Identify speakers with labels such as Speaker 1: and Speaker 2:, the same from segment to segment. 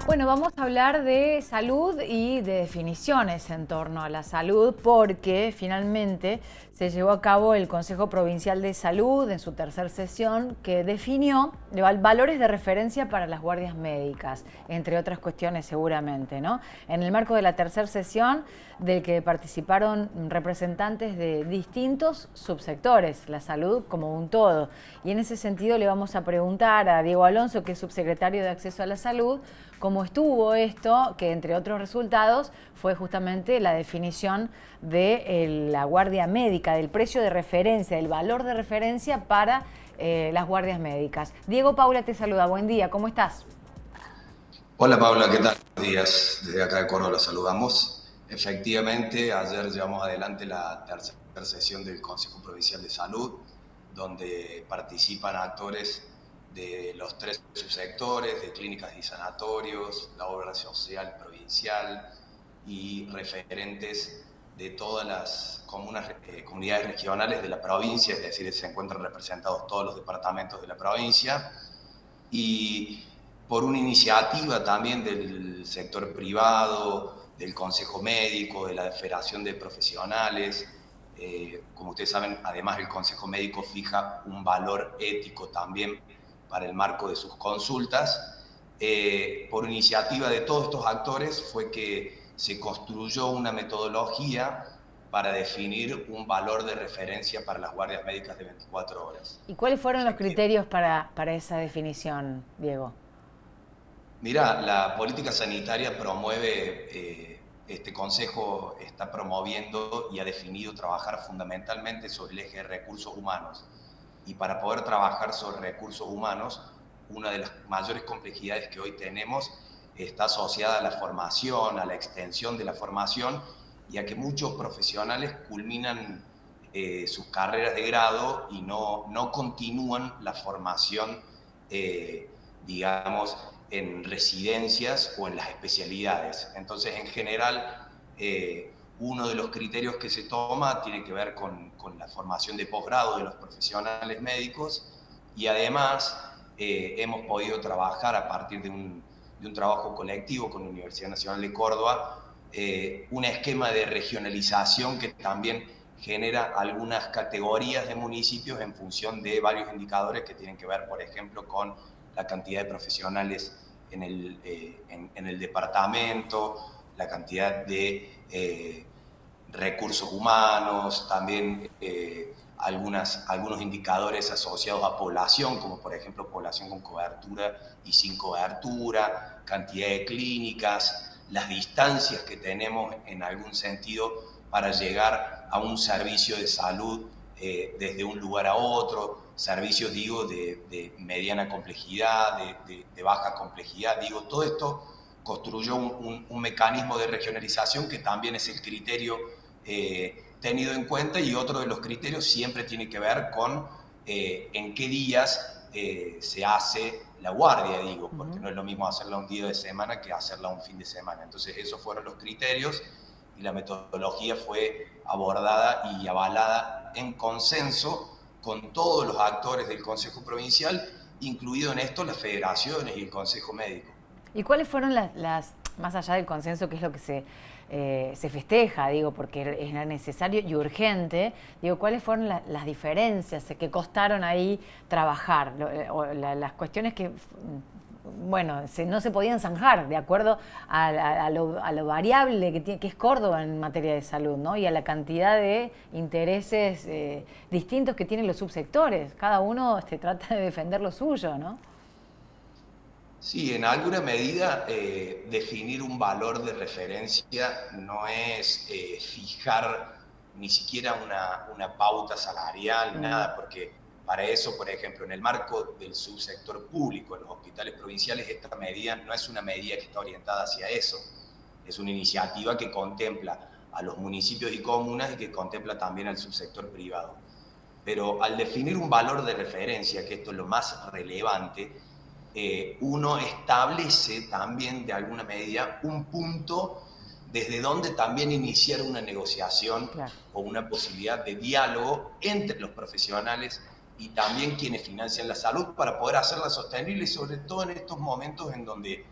Speaker 1: Bueno, vamos a hablar de salud y de definiciones en torno a la salud, porque finalmente se llevó a cabo el Consejo Provincial de Salud en su tercera sesión, que definió valores de referencia para las guardias médicas, entre otras cuestiones seguramente, ¿no? En el marco de la tercera sesión, del que participaron representantes de distintos subsectores, la salud como un todo. Y en ese sentido le vamos a preguntar a Diego Alonso, que es subsecretario de Acceso a la Salud, cómo estuvo esto, que entre otros resultados fue justamente la definición de la guardia médica, del precio de referencia, del valor de referencia para las guardias médicas. Diego, Paula te saluda, buen día, ¿cómo estás?
Speaker 2: Hola Paula, ¿qué tal? Buenos días, desde acá de Córdoba los saludamos. Efectivamente, ayer llevamos adelante la tercera sesión del Consejo Provincial de Salud, donde participan actores de los tres subsectores, de clínicas y sanatorios, la obra social provincial y referentes de todas las comunidades regionales de la provincia, es decir, se encuentran representados todos los departamentos de la provincia. Y por una iniciativa también del sector privado, del Consejo Médico, de la Federación de Profesionales. Como ustedes saben, además el Consejo Médico fija un valor ético también para el marco de sus consultas. Por iniciativa de todos estos actores fue que se construyó una metodología para definir un valor de referencia para las guardias médicas de 24 horas.
Speaker 1: ¿Y cuáles fueron los criterios para esa definición, Diego?
Speaker 2: Mira, la política sanitaria promueve, este consejo está promoviendo y ha definido trabajar fundamentalmente sobre el eje de recursos humanos. Y para poder trabajar sobre recursos humanos, una de las mayores complejidades que hoy tenemos está asociada a la formación, a la extensión de la formación y a que muchos profesionales culminan sus carreras de grado y no continúan la formación, digamos, en residencias o en las especialidades. Entonces, en general, uno de los criterios que se toma tiene que ver con la formación de posgrado de los profesionales médicos y además hemos podido trabajar a partir de un trabajo colectivo con la Universidad Nacional de Córdoba, un esquema de regionalización que también genera algunas categorías de municipios en función de varios indicadores que tienen que ver, por ejemplo, con la cantidad de profesionales en el departamento, la cantidad de recursos humanos, también algunos indicadores asociados a población, como por ejemplo población con cobertura y sin cobertura, cantidad de clínicas, las distancias que tenemos en algún sentido para llegar a un servicio de salud desde un lugar a otro, servicios, digo, de mediana complejidad, de baja complejidad, digo, todo esto construyó un mecanismo de regionalización que también es el criterio tenido en cuenta, y otro de los criterios siempre tiene que ver con en qué días se hace la guardia, digo, porque no es lo mismo hacerla un día de semana que hacerla un fin de semana. Entonces esos fueron los criterios y la metodología fue abordada y avalada en consenso con todos los actores del Consejo Provincial, incluido en esto las federaciones y el Consejo Médico.
Speaker 1: ¿Y cuáles fueron más allá del consenso, qué es lo que se festeja, digo, porque era necesario y urgente, digo, cuáles fueron las diferencias que costaron ahí trabajar, las cuestiones que, bueno, no se podían zanjar de acuerdo a lo variable que es Córdoba en materia de salud, ¿no? Y a la cantidad de intereses distintos que tienen los subsectores. Cada uno trata de defender lo suyo, ¿no?
Speaker 2: Sí, en alguna medida definir un valor de referencia no es fijar ni siquiera una pauta salarial, nada, porque para eso, por ejemplo, en el marco del subsector público, en los hospitales provinciales, esta medida no es una medida que está orientada hacia eso, es una iniciativa que contempla a los municipios y comunas y que contempla también al subsector privado. Pero al definir un valor de referencia, que esto es lo más relevante, uno establece también de alguna medida un punto desde donde también iniciar una negociación, claro, o una posibilidad de diálogo entre los profesionales y también quienes financian la salud para poder hacerla sostenible, sobre todo en estos momentos en donde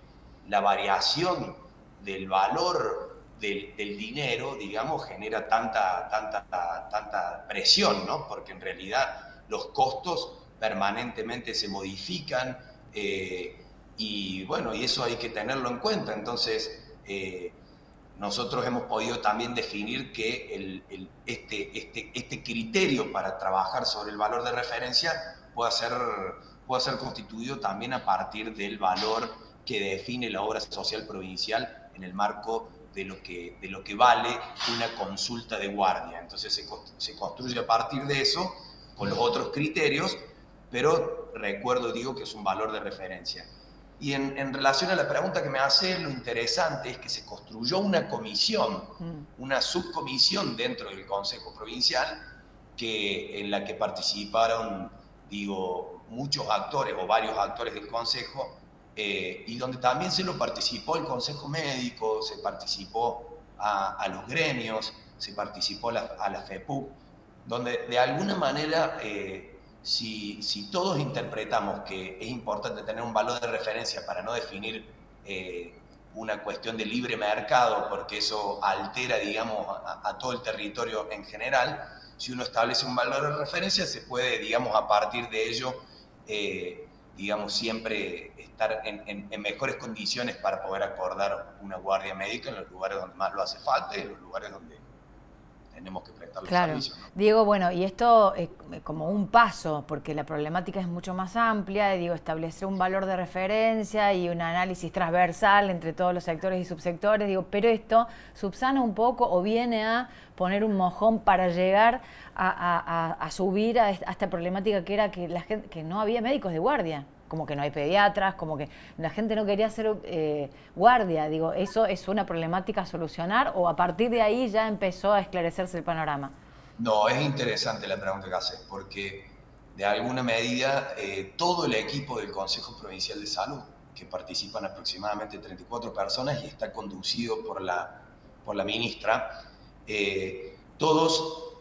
Speaker 2: la variación del valor del dinero, digamos, genera tanta presión, ¿no? Porque en realidad los costos permanentemente se modifican y bueno, y eso hay que tenerlo en cuenta. Entonces, nosotros hemos podido también definir que este criterio para trabajar sobre el valor de referencia puede ser constituido también a partir del valor que define la obra social provincial en el marco de lo que vale una consulta de guardia. Entonces se construye a partir de eso, con los otros criterios, pero digo que es un valor de referencia. Y en relación a la pregunta que me hace, lo interesante es que se construyó una comisión, una subcomisión dentro del Consejo Provincial, en la que participaron, muchos actores o varios actores del Consejo, y donde también se lo participó el Consejo Médico, se participó a los gremios, se participó a la FEPUC, donde de alguna manera... Si todos interpretamos que es importante tener un valor de referencia para no definir una cuestión de libre mercado, porque eso altera, digamos, a todo el territorio en general, si uno establece un valor de referencia, se puede, digamos, a partir de ello, siempre estar en mejores condiciones para poder acordar una guardia médica en los lugares donde más lo hace falta y en los lugares donde tenemos que prestar los servicios, ¿no?
Speaker 1: Diego, bueno, y esto es como un paso, porque la problemática es mucho más amplia, establecer un valor de referencia y un análisis transversal entre todos los sectores y subsectores, pero esto subsana un poco o viene a poner un mojón para llegar a subir a esta problemática que era que no había médicos de guardia. Como que no hay pediatras, como que la gente no quería hacer guardia. ¿Eso es una problemática a solucionar o a partir de ahí ya empezó a esclarecerse el panorama?
Speaker 2: No, es interesante la pregunta que haces, porque de alguna medida todo el equipo del Consejo Provincial de Salud, que participan aproximadamente 34 personas y está conducido por la ministra, todos...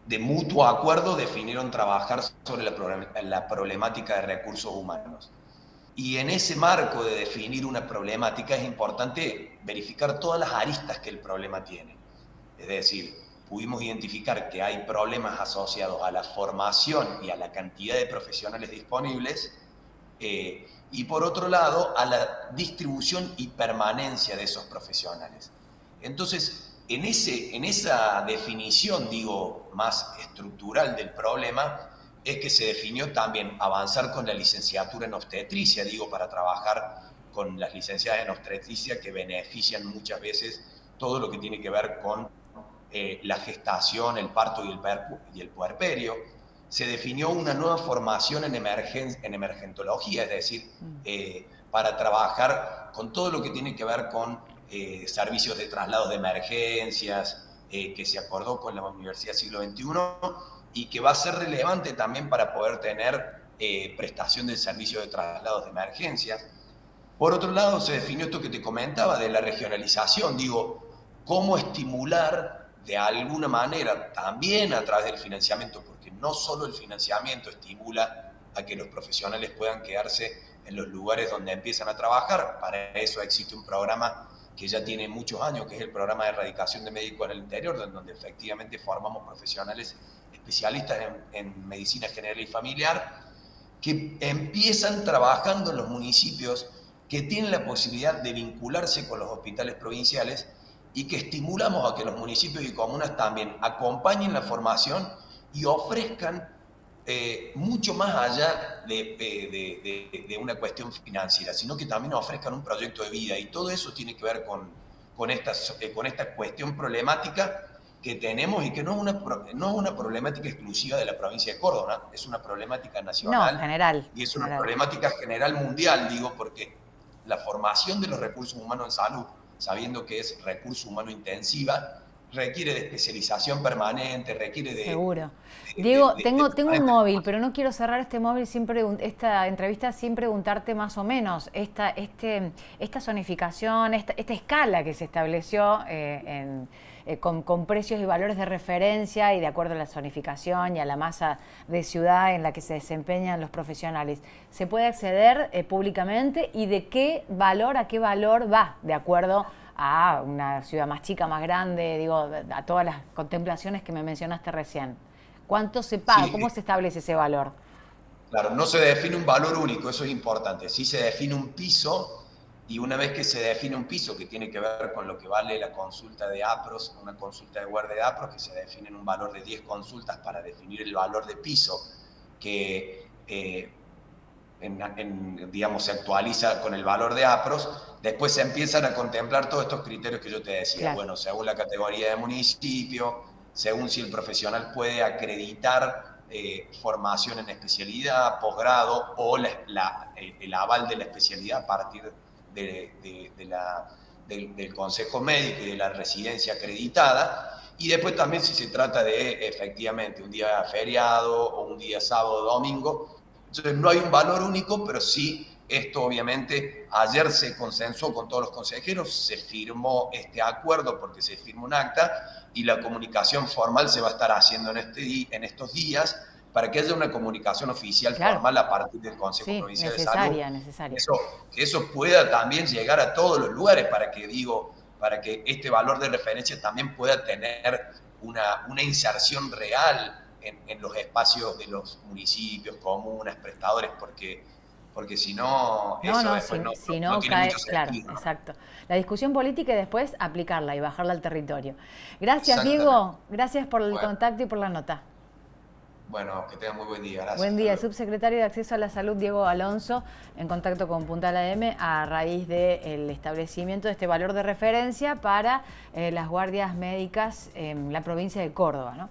Speaker 2: de mutuo acuerdo definieron trabajar sobre la problemática de recursos humanos. Y en ese marco de definir una problemática es importante verificar todas las aristas que el problema tiene. Es decir, pudimos identificar que hay problemas asociados a la formación y a la cantidad de profesionales disponibles, y por otro lado, a la distribución y permanencia de esos profesionales. Entonces, en esa definición, más estructural del problema, es que se definió también avanzar con la licenciatura en obstetricia, para trabajar con las licenciadas en obstetricia que benefician muchas veces todo lo que tiene que ver con la gestación, el parto y el puerperio. Se definió una nueva formación en emergentología, es decir, para trabajar con todo lo que tiene que ver con servicios de traslados de emergencias, que se acordó con la Universidad Siglo XXI y que va a ser relevante también para poder tener prestación del servicio de traslados de emergencias. Por otro lado, se definió esto que te comentaba de la regionalización, cómo estimular de alguna manera, también a través del financiamiento, porque no solo el financiamiento estimula a que los profesionales puedan quedarse en los lugares donde empiezan a trabajar. Para eso existe un programa que ya tiene muchos años, que es el programa de erradicación de médicos en el interior, donde efectivamente formamos profesionales especialistas en medicina general y familiar, que empiezan trabajando en los municipios, que tienen la posibilidad de vincularse con los hospitales provinciales y que estimulamos a que los municipios y comunas también acompañen la formación y ofrezcan mucho más allá de una cuestión financiera, sino que también ofrezcan un proyecto de vida, y todo eso tiene que ver con esta cuestión problemática que tenemos y que no es una problemática exclusiva de la provincia de Córdoba, es una problemática nacional.
Speaker 1: No, general.
Speaker 2: Y es una problemática general mundial, porque la formación de los recursos humanos en salud, sabiendo que es recurso humano intensiva, requiere de especialización permanente, requiere de...
Speaker 1: Seguro. Diego, tengo un móvil,
Speaker 2: formación.
Speaker 1: pero no quiero cerrar este móvil esta entrevista sin preguntarte más o menos esta zonificación, esta escala que se estableció con precios y valores de referencia y de acuerdo a la zonificación y a la masa de ciudad en la que se desempeñan los profesionales. ¿Se puede acceder públicamente y de qué valor a qué valor va de acuerdo a una ciudad más chica, más grande, digo, a todas las contemplaciones que me mencionaste recién? ¿Cuánto se paga?
Speaker 2: Sí,
Speaker 1: ¿Cómo se establece ese valor?
Speaker 2: claro, no se define un valor único, eso es importante. Sí se define un piso y una vez que se define un piso que tiene que ver con lo que vale la consulta de APROS, una consulta de guardia de APROS, que se define en un valor de 10 consultas para definir el valor de piso, que digamos, se actualiza con el valor de APROS, después se empiezan a contemplar todos estos criterios que yo te decía.
Speaker 1: Claro.
Speaker 2: Bueno, según la categoría de municipio, según si el profesional puede acreditar formación en especialidad, posgrado o el aval de la especialidad a partir del consejo médico y de la residencia acreditada. Y después también si se trata de efectivamente un día feriado o un día sábado o domingo. Entonces no hay un valor único, pero sí esto obviamente ayer se consensuó con todos los consejeros, se firmó este acuerdo porque se firmó un acta y la comunicación formal se va a estar haciendo en estos días para que haya una comunicación oficial formal a partir del Consejo Provincial de Salud.
Speaker 1: Necesaria.
Speaker 2: Que eso pueda también llegar a todos los lugares para que este valor de referencia también pueda tener una inserción real en los espacios de los municipios, comunas, prestadores, porque si no, eso después no tiene mucho sentido.
Speaker 1: Claro, ¿no? Exacto. La discusión política y después aplicarla y bajarla al territorio. Gracias, Diego. Gracias por el contacto y por la nota.
Speaker 2: Bueno, que tengan muy buen día. Gracias.
Speaker 1: Buen día. Subsecretario de Acceso a la Salud, Diego Alonso, en contacto con Puntal AM a raíz del establecimiento de este valor de referencia para las guardias médicas en la provincia de Córdoba, ¿no?